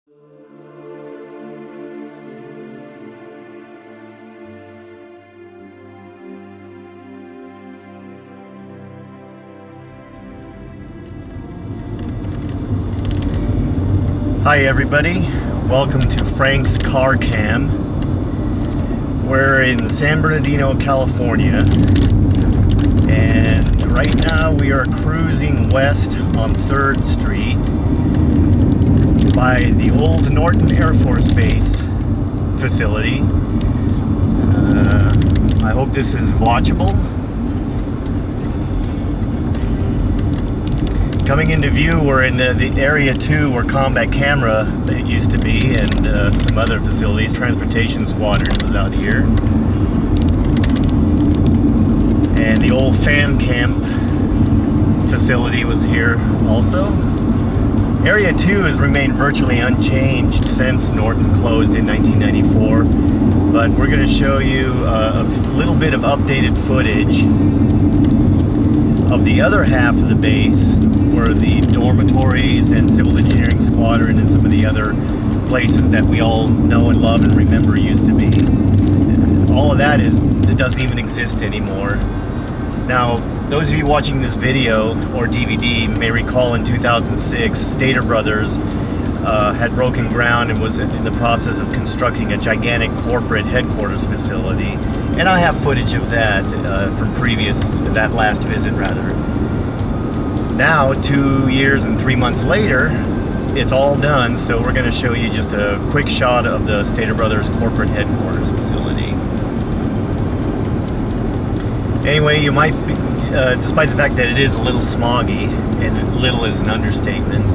Hi everybody, welcome to Frank's Car Cam. We're in San Bernardino, California, and right now we are cruising west on 3rd Street by the old Norton Air Force Base facility. I hope this is watchable. Coming into view, we're in the Area 2 where Combat Camera it used to be, and some other facilities. Transportation Squadron was out here. And the old FamCam facility was here also. Area 2 has remained virtually unchanged since Norton closed in 1994. But we're going to show you a little bit of updated footage of the other half of the base, where the dormitories and civil engineering squadron and some of the other places that we all know and love and remember used to be. All of that it doesn't even exist anymore. Now, those of you watching this video or DVD may recall in 2006, Stater Brothers had broken ground and was in the process of constructing a gigantic corporate headquarters facility. And I have footage of that from that last visit rather. Now, 2 years and 3 months later, it's all done, so we're going to show you just a quick shot of the Stater Brothers corporate headquarters facility. Anyway, you might be, despite the fact that it is a little smoggy, and little is an understatement,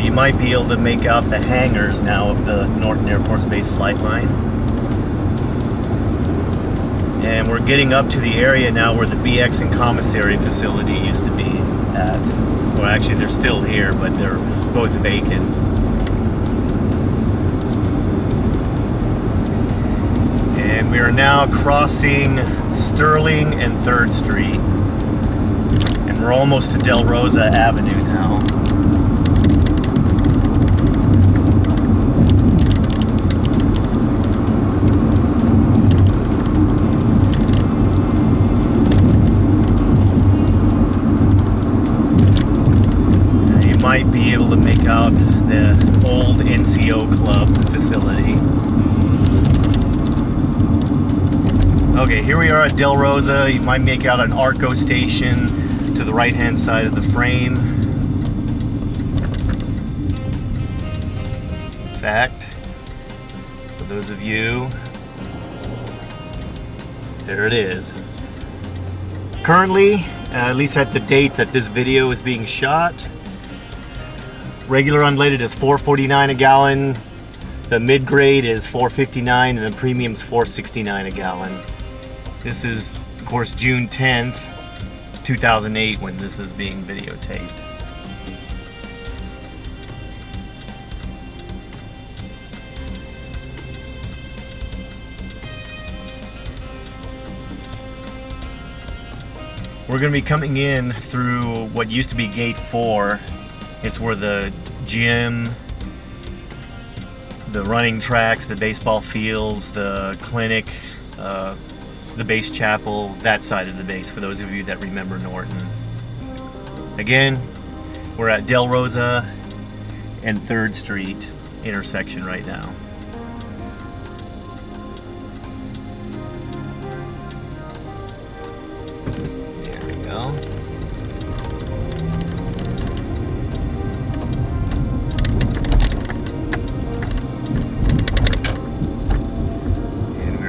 you might be able to make out the hangars now of the Norton Air Force Base flight line. And we're getting up to the area now where the BX and commissary facility used to be at. Well, actually, they're still here, but they're both vacant. And we are now crossing Sterling and 3rd Street. And we're almost to Del Rosa Avenue now. Might be able to make out the old NCO club facility. Okay, here we are at Del Rosa. You might make out an Arco station to the right hand side of the frame. In fact, for those of you, there it is. Currently, at least at the date that this video is being shot, regular unleaded is $4.49 a gallon, the mid-grade is $4.59, and the premium is $4.69 a gallon. This is, of course, June 10th, 2008 when this is being videotaped. We're going to be coming in through what used to be Gate 4. It's where the gym, the running tracks, the baseball fields, the clinic, the base chapel, that side of the base, for those of you that remember Norton. Again, we're at Del Rosa and 3rd Street intersection right now. There we go.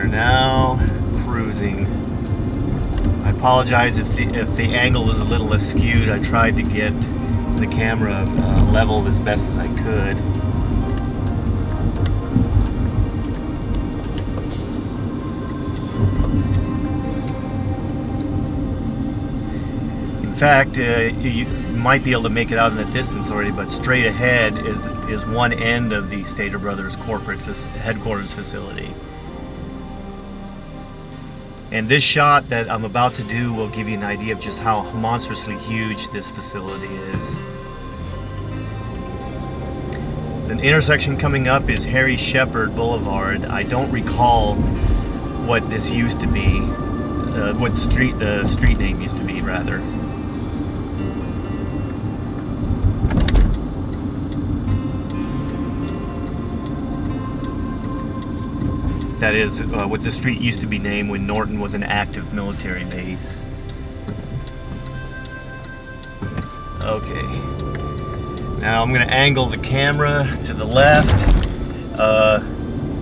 Now cruising. I apologize if the angle is a little askew. I tried to get the camera leveled as best as I could. In fact, you might be able to make it out in the distance already, but straight ahead is one end of the Stater Brothers corporate headquarters facility. And this shot that I'm about to do will give you an idea of just how monstrously huge this facility is. The intersection coming up is Harry Shepard Boulevard. I don't recall what this used to be, what the street name used to be, rather. That is what the street used to be named when Norton was an active military base. Okay. Now I'm going to angle the camera to the left,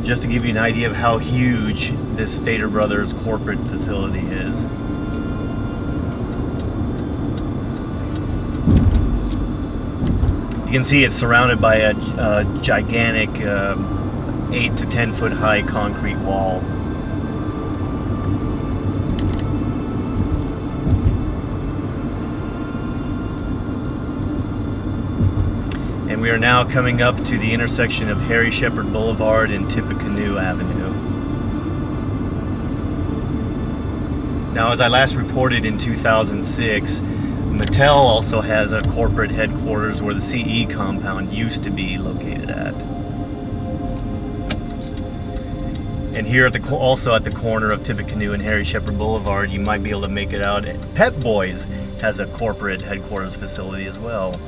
just to give you an idea of how huge this Stater Brothers corporate facility is. You can see it's surrounded by a gigantic 8 to 10 foot high concrete wall. And we are now coming up to the intersection of Harry Shepard Boulevard and Tippecanoe Avenue. Now, as I last reported in 2006, Mattel also has a corporate headquarters where the CE compound used to be located at. And here at also at the corner of Tippecanoe and Harry Shepard Boulevard, you might be able to make it out. Pep Boys has a corporate headquarters facility as well.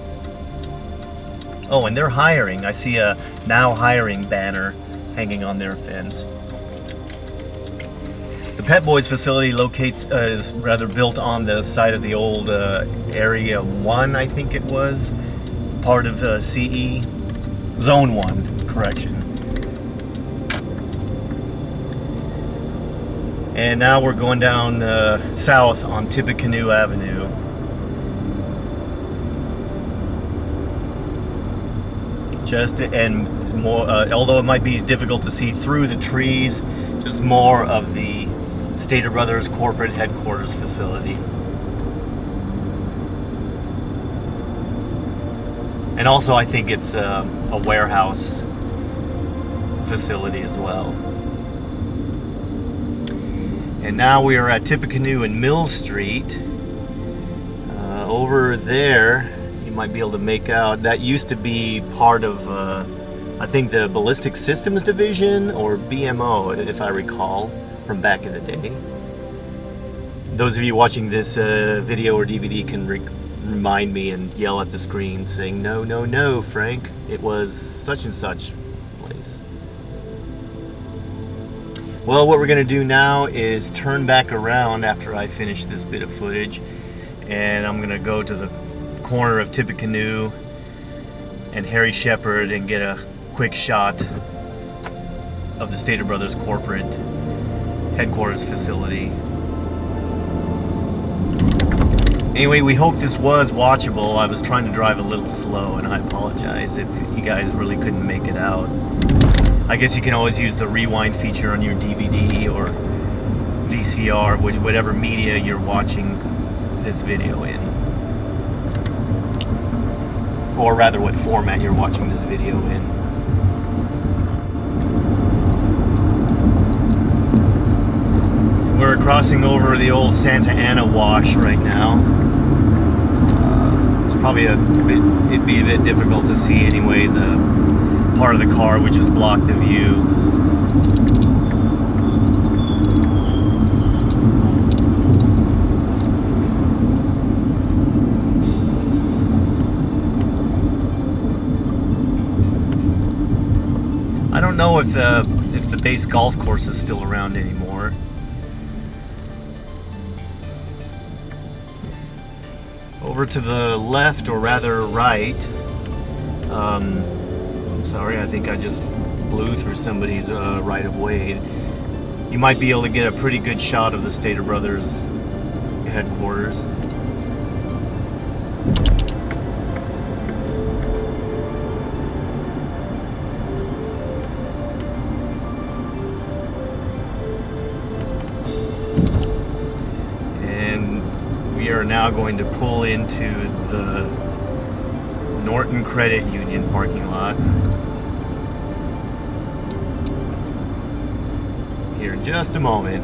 Oh, and they're hiring. I see a now hiring banner hanging on their fence. The Pep Boys facility is rather built on the site of the old Area 1, I think it was, part of CE. Zone 1, correction. And now we're going down south on Tippecanoe Avenue. Although it might be difficult to see through the trees, just more of the Stater Brothers corporate headquarters facility. And also I think it's a warehouse facility as well. And now we are at Tippecanoe and Mill Street. Over there, you might be able to make out, that used to be part of, I think, the Ballistic Systems Division, or BMO, if I recall, from back in the day. Those of you watching this video or DVD can remind me and yell at the screen saying, "No, no, no, Frank, it was such and such place." Well, what we're going to do now is turn back around after I finish this bit of footage, and I'm going to go to the corner of Tippecanoe and Harry Shepard and get a quick shot of the Stater Brothers corporate headquarters facility. Anyway, we hope this was watchable. I was trying to drive a little slow, and I apologize if you guys really couldn't make it out. I guess you can always use the rewind feature on your DVD or VCR, whatever media you're watching this video in. Or rather, what format you're watching this video in. We're crossing over the old Santa Ana wash right now. It's probably it'd be a bit difficult to see anyway, the part of the car which has blocked the view. I don't know if the base golf course is still around anymore. Over to the left, or rather right, I'm sorry, I think I just blew through somebody's right-of-way. You might be able to get a pretty good shot of the Stater Brothers headquarters. We are now going to pull into the Norton Credit Union parking lot here in just a moment.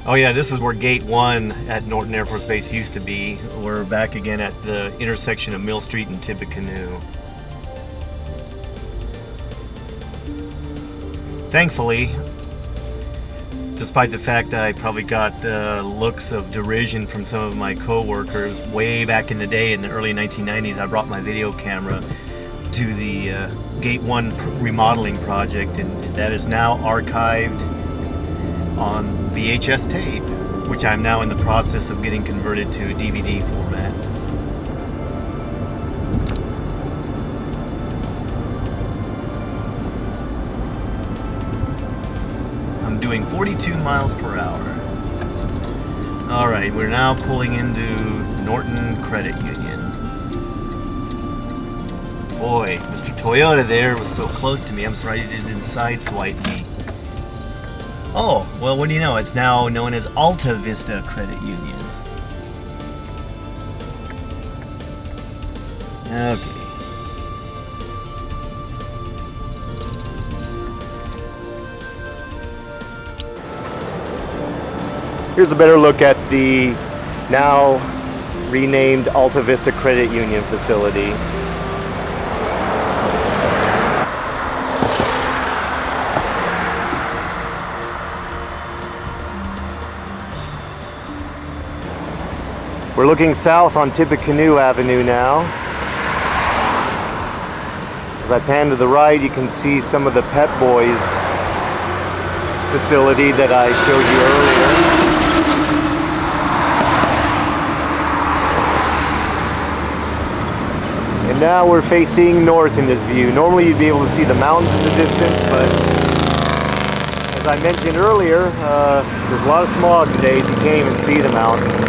Oh yeah, this is where Gate 1 at Norton Air Force Base used to be. We're back again at the intersection of Mill Street and Tippecanoe. Thankfully, despite the fact that I probably got looks of derision from some of my co-workers way back in the day in the early 1990s, I brought my video camera to the Gate 1 remodeling project, and that is now archived on VHS tape, which I'm now in the process of getting converted to DVD format. I'm doing 42 miles per hour. Alright, we're now pulling into Norton Credit Union. Boy, Mr. Toyota there was so close to me, I'm surprised he didn't sideswipe me. Oh, well, what do you know? It's now known as Alta Vista Credit Union. Okay. Here's a better look at the now renamed Alta Vista Credit Union facility. We're looking south on Tippecanoe Avenue now. As I pan to the right, you can see some of the Pep Boys facility that I showed you earlier. And now we're facing north in this view. Normally you'd be able to see the mountains in the distance, but as I mentioned earlier, there's a lot of smog today, so you can't even see the mountains.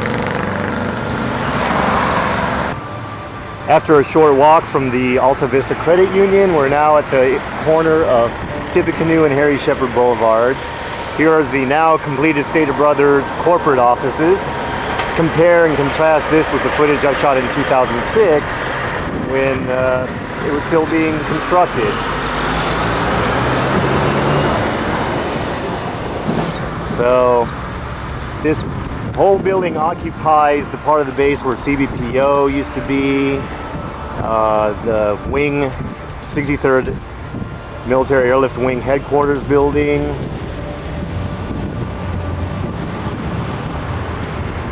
After a short walk from the Alta Vista Credit Union, we're now at the corner of Tippecanoe and Harry Shepard Boulevard. Here is the now completed Stater Brothers corporate offices. Compare and contrast this with the footage I shot in 2006 when it was still being constructed. So this whole building occupies the part of the base where CBPO used to be, the wing, 63rd Military Airlift Wing headquarters building,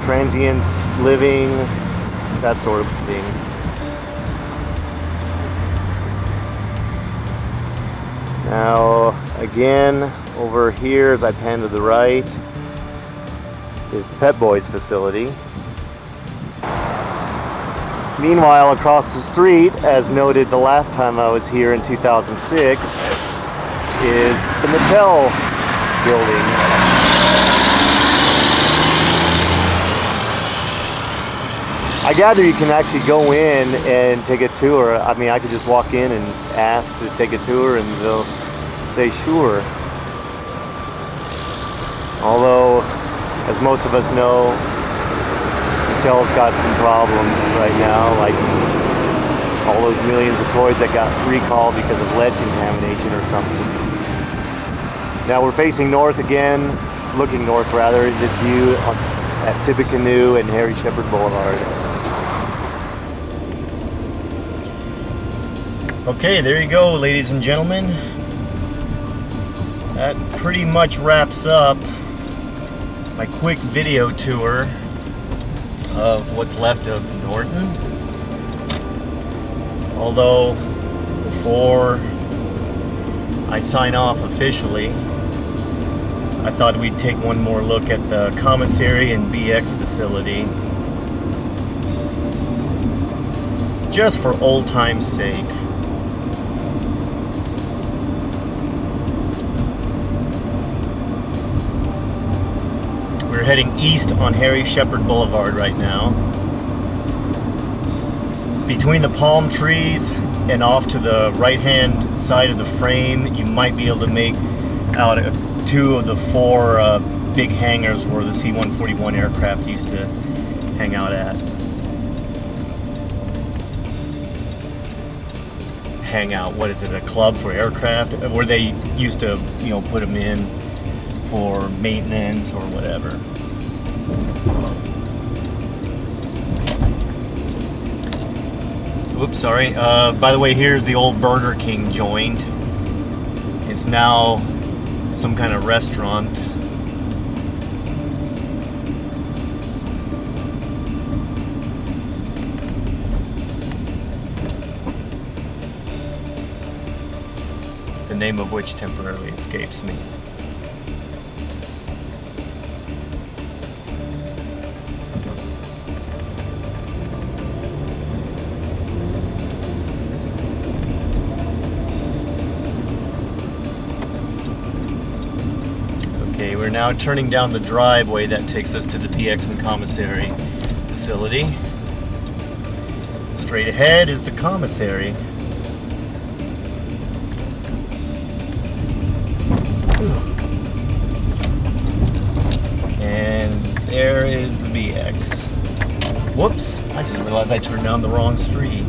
transient living, that sort of thing. Now again, over here as I pan to the right is the Pep Boys facility. Meanwhile, across the street, as noted the last time I was here in 2006, is the Mattel building. I gather you can actually go in and take a tour. I mean, I could just walk in and ask to take a tour and they'll say sure. Although, as most of us know, Mattel's got some problems right now, like all those millions of toys that got recalled because of lead contamination or something. Now we're facing north again, looking north rather, in this view at Tippecanoe and Harry Shepard Boulevard. Okay, there you go, ladies and gentlemen. That pretty much wraps up my quick video tour of what's left of Norton. Although, before I sign off officially, I thought we'd take one more look at the commissary and BX facility, just for old time's sake. We're heading east on Harry Shepard Boulevard right now. Between the palm trees and off to the right-hand side of the frame, you might be able to make out two of the four big hangars where the C-141 aircraft used to hang out at. Hang out, what is it, a club for aircraft? Where they used to, you know, put them in for maintenance or whatever. Oops, sorry. By the way, here's the old Burger King joint. It's now some kind of restaurant. The name of which temporarily escapes me. Okay, we're now turning down the driveway that takes us to the PX and Commissary facility. Straight ahead is the commissary. And there is the BX. Whoops, I just realized I turned down the wrong street.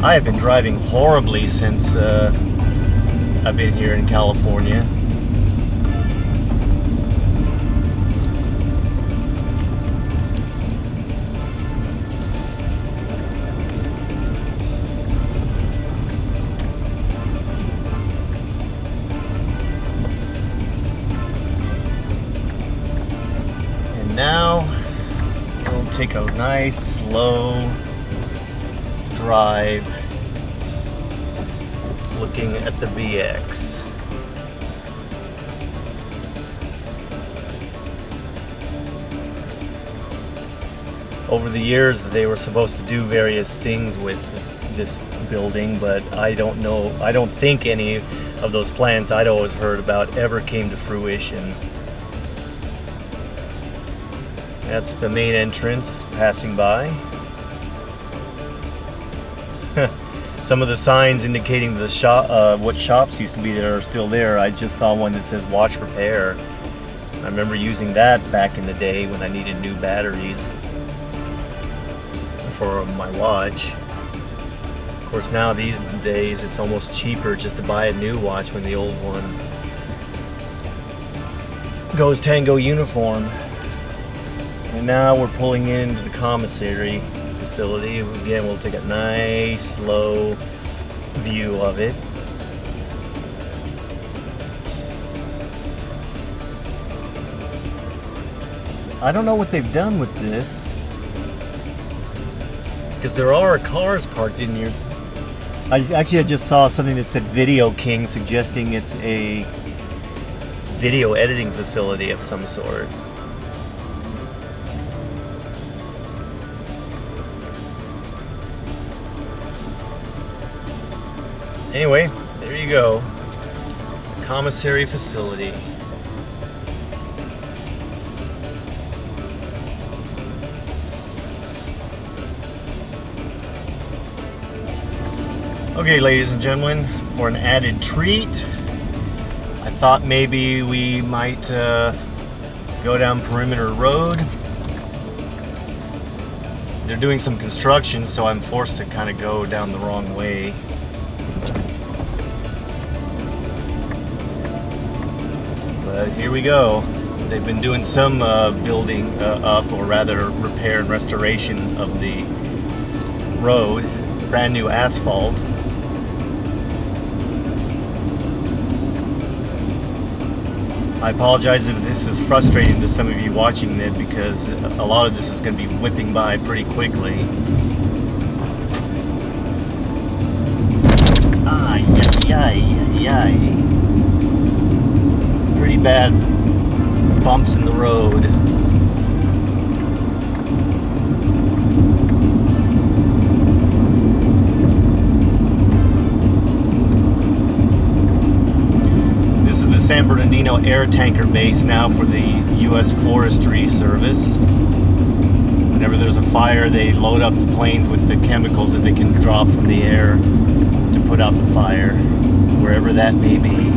I have been driving horribly since I've been here in California. And now we'll take a nice slow drive looking at the VX. Over the years they were supposed to do various things with this building, but I don't think any of those plans I'd always heard about ever came to fruition. That's the main entrance passing by. Some of the signs indicating the shop, what shops used to be there are still there. I just saw one that says watch repair. I remember using that back in the day when I needed new batteries for my watch. Of course, now these days it's almost cheaper just to buy a new watch when the old one goes Tango uniform. And now we're pulling into the commissary facility. Again, we'll take a nice slow view of it. I don't know what they've done with this, because there are cars parked in here. I just saw something that said Video King, suggesting it's a video editing facility of some sort. Anyway, there you go. Commissary facility. Okay, ladies and gentlemen, for an added treat, I thought maybe we might go down Perimeter Road. They're doing some construction, so I'm forced to kind of go down the wrong way. But here we go. They've been doing some building up, or rather repair and restoration of the road. Brand new asphalt. I apologize if this is frustrating to some of you watching it, because a lot of this is going to be whipping by pretty quickly. Some pretty bad bumps in the road. This is the San Bernardino air tanker base now for the U.S. Forestry Service. Whenever there's a fire, they load up the planes with the chemicals that they can drop from the air to put out the fire, wherever that may be.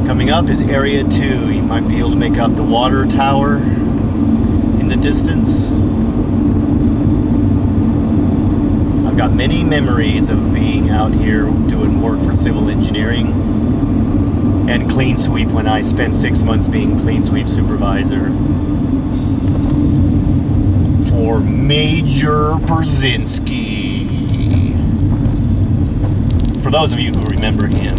Coming up is Area 2. You might be able to make out the water tower in the distance. I've got many memories of being out here doing work for civil engineering and clean sweep when I spent 6 months being clean sweep supervisor for Major Brzezinski. For those of you who remember him.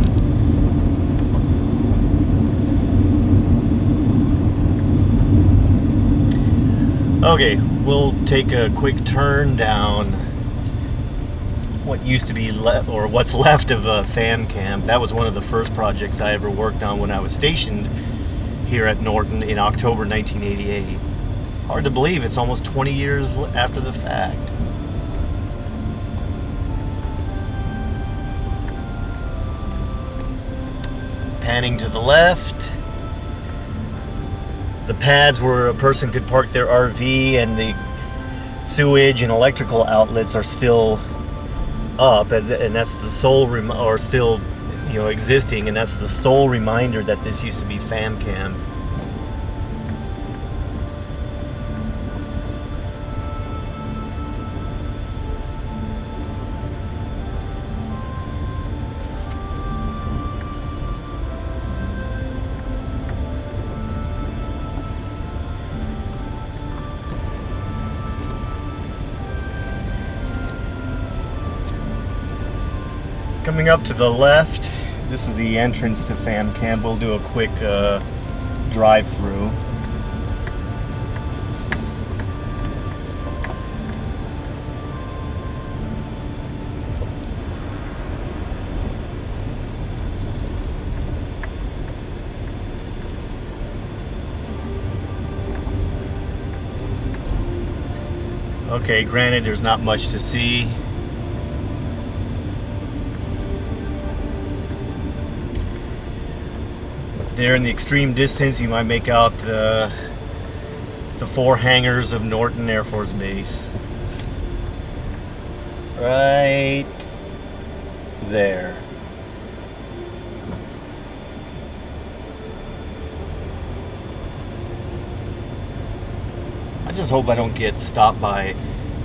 Okay, we'll take a quick turn down what used to be or what's left of FamCam. That was one of the first projects I ever worked on when I was stationed here at Norton in October 1988. Hard to believe it's almost 20 years after the fact. Panning to the left, the pads where a person could park their RV and the sewage and electrical outlets are still up, and that's the sole or still, existing, and that's the sole reminder that this used to be FamCam. Coming up to the left, this is the entrance to FamCam. We'll do a quick drive-through. Okay, granted, there's not much to see. There in the extreme distance, you might make out the 4 hangars of Norton Air Force Base. Right there. I just hope I don't get stopped by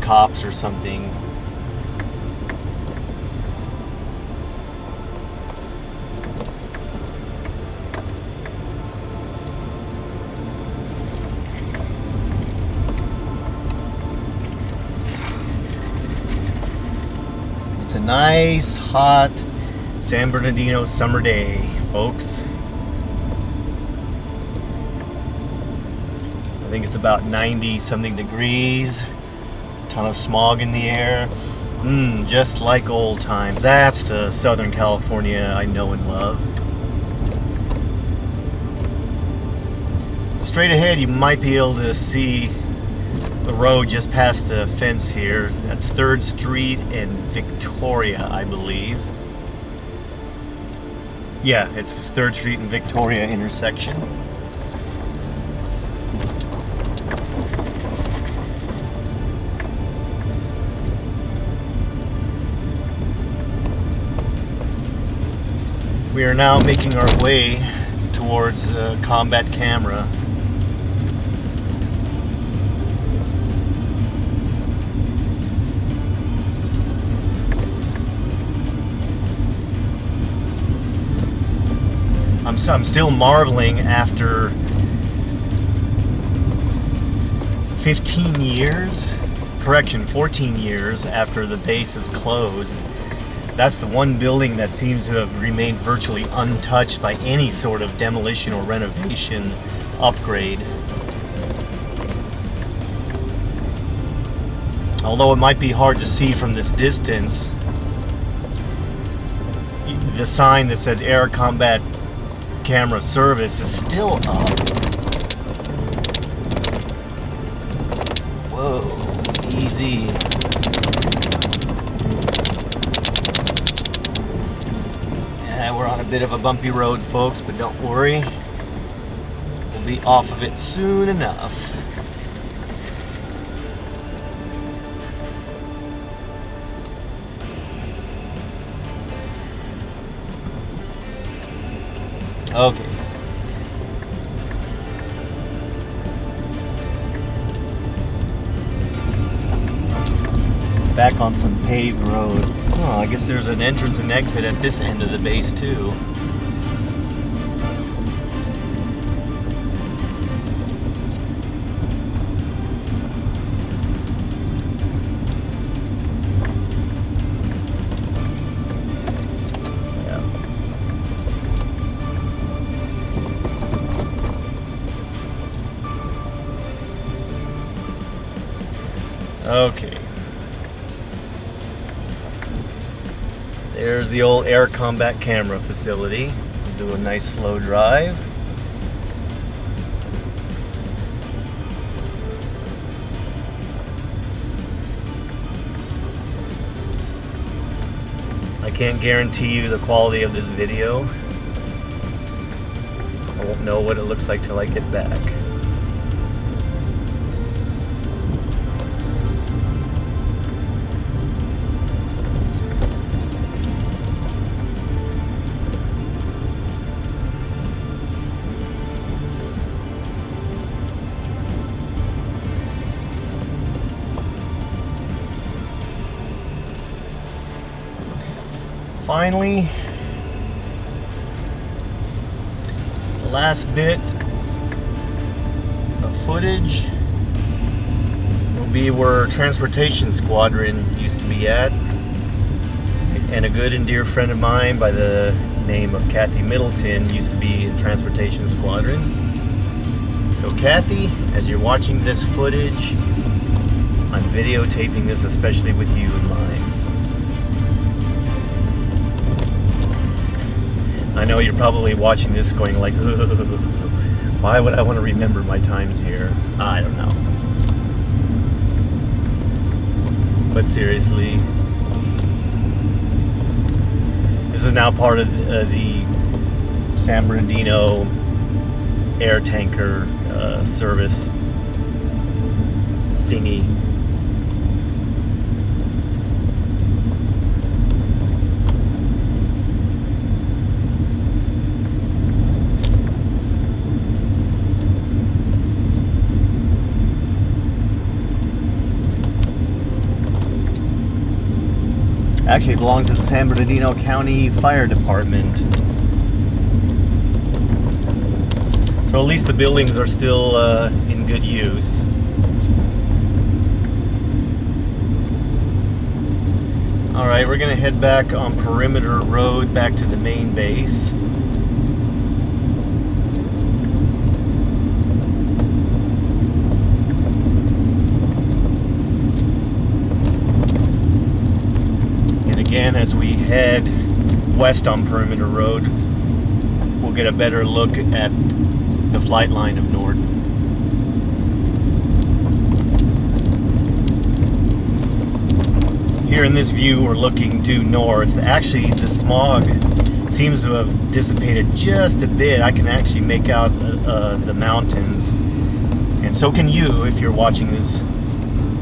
cops or something. It's a nice, hot San Bernardino summer day, folks. I think it's about 90-something degrees. A ton of smog in the air. Just like old times. That's the Southern California I know and love. Straight ahead, you might be able to see the road just past the fence here. That's 3rd Street and Victoria, I believe. Yeah, it's 3rd Street and Victoria intersection. We are now making our way towards a combat camera. I'm still marveling after 15 years, correction, 14 years after the base is closed. That's the one building that seems to have remained virtually untouched by any sort of demolition or renovation upgrade. Although it might be hard to see from this distance, the sign that says Air Combat Camera Service is still up. Whoa, easy. Yeah, we're on a bit of a bumpy road, folks, but don't worry. We'll be off of it soon enough. Okay, Back on some paved road. Oh, I guess there's an entrance and exit at this end of the base too. Okay. There's the old air combat camera facility. We'll do a nice slow drive. I can't guarantee you the quality of this video. I won't know what it looks like till I get back. Finally, the last bit of footage will be where Transportation Squadron used to be at, and a good and dear friend of mine by the name of Kathy Middleton used to be in Transportation Squadron. So Kathy, as you're watching this footage, I'm videotaping this especially with you in mind. I know you're probably watching this going like, why would I want to remember my times here? I don't know. But seriously, this is now part of the San Bernardino air tanker service thingy. Actually, it belongs to the San Bernardino County Fire Department. So at least the buildings are still in good use. Alright, we're going to head back on Perimeter Road back to the main base. Again, as we head west on Perimeter Road, we'll get a better look at the flight line of Norton. Here in this view, we're looking due north. Actually, the smog seems to have dissipated just a bit. I can actually make out the mountains, and so can you if you're watching this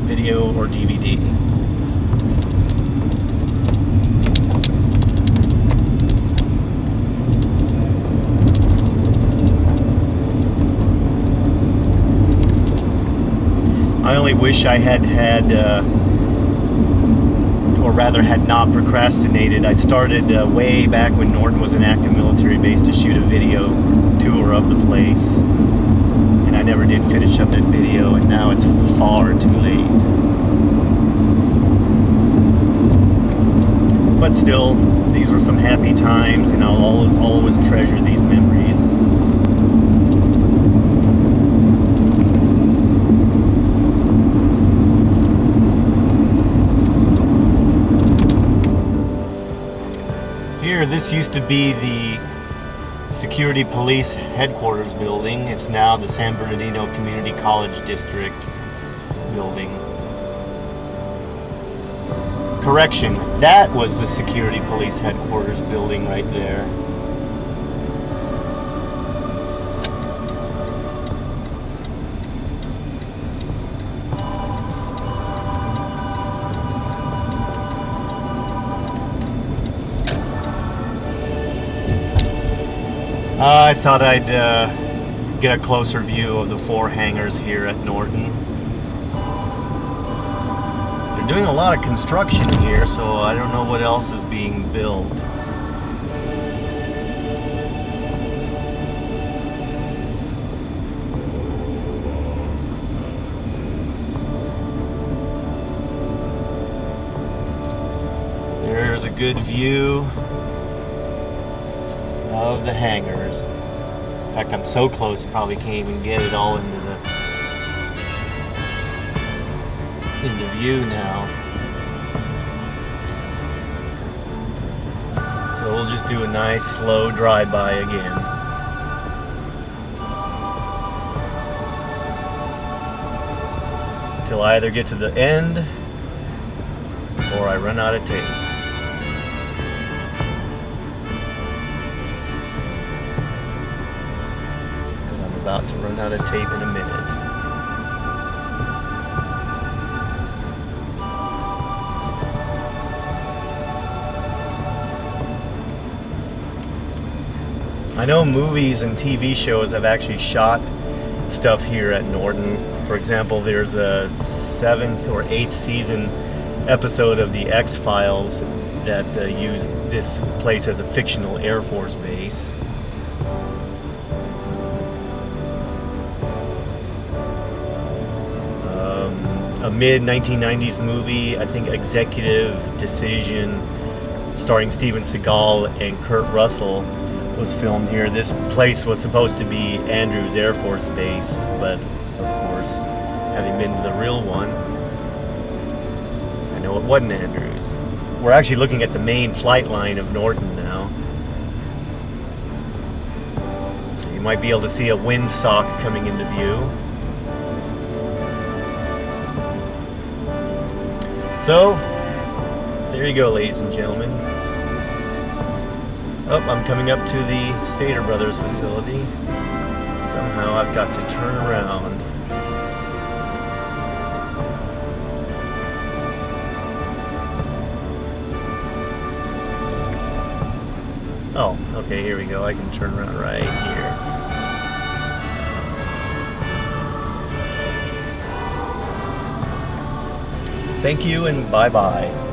video or DVD. I only wish I had or rather had not procrastinated. I started way back when Norton was an active military base to shoot a video tour of the place, and I never did finish up that video, and now it's far too late. But still, these were some happy times, and I'll always treasure these memories. Here, this used to be the Security Police Headquarters building. It's now the San Bernardino Community College District building. Correction, that was the Security Police Headquarters building right there. I thought I'd get a closer view of the 4 hangars here at Norton. They're doing a lot of construction here, so I don't know what else is being built. There's a good view of the hangars. In fact, I'm so close, I probably can't even get it all into view now. So we'll just do a nice slow drive-by again. Until I either get to the end or I run out of tape. Because I'm about to run out of tape in a minute. I know movies and TV shows have actually shot stuff here at Norton. For example, there's a 7th or 8th season episode of The X-Files that used this place as a fictional Air Force base. A mid-1990s movie, I think Executive Decision, starring Steven Seagal and Kurt Russell, was filmed here. This place was supposed to be Andrews Air Force Base, but of course, having been to the real one, I know it wasn't Andrews. We're actually looking at the main flight line of Norton now. So you might be able to see a windsock coming into view. So, there you go, ladies and gentlemen. Oh, I'm coming up to the Stater Brothers facility. Somehow I've got to turn around. Oh, okay, here we go. I can turn around right here. Thank you and bye-bye.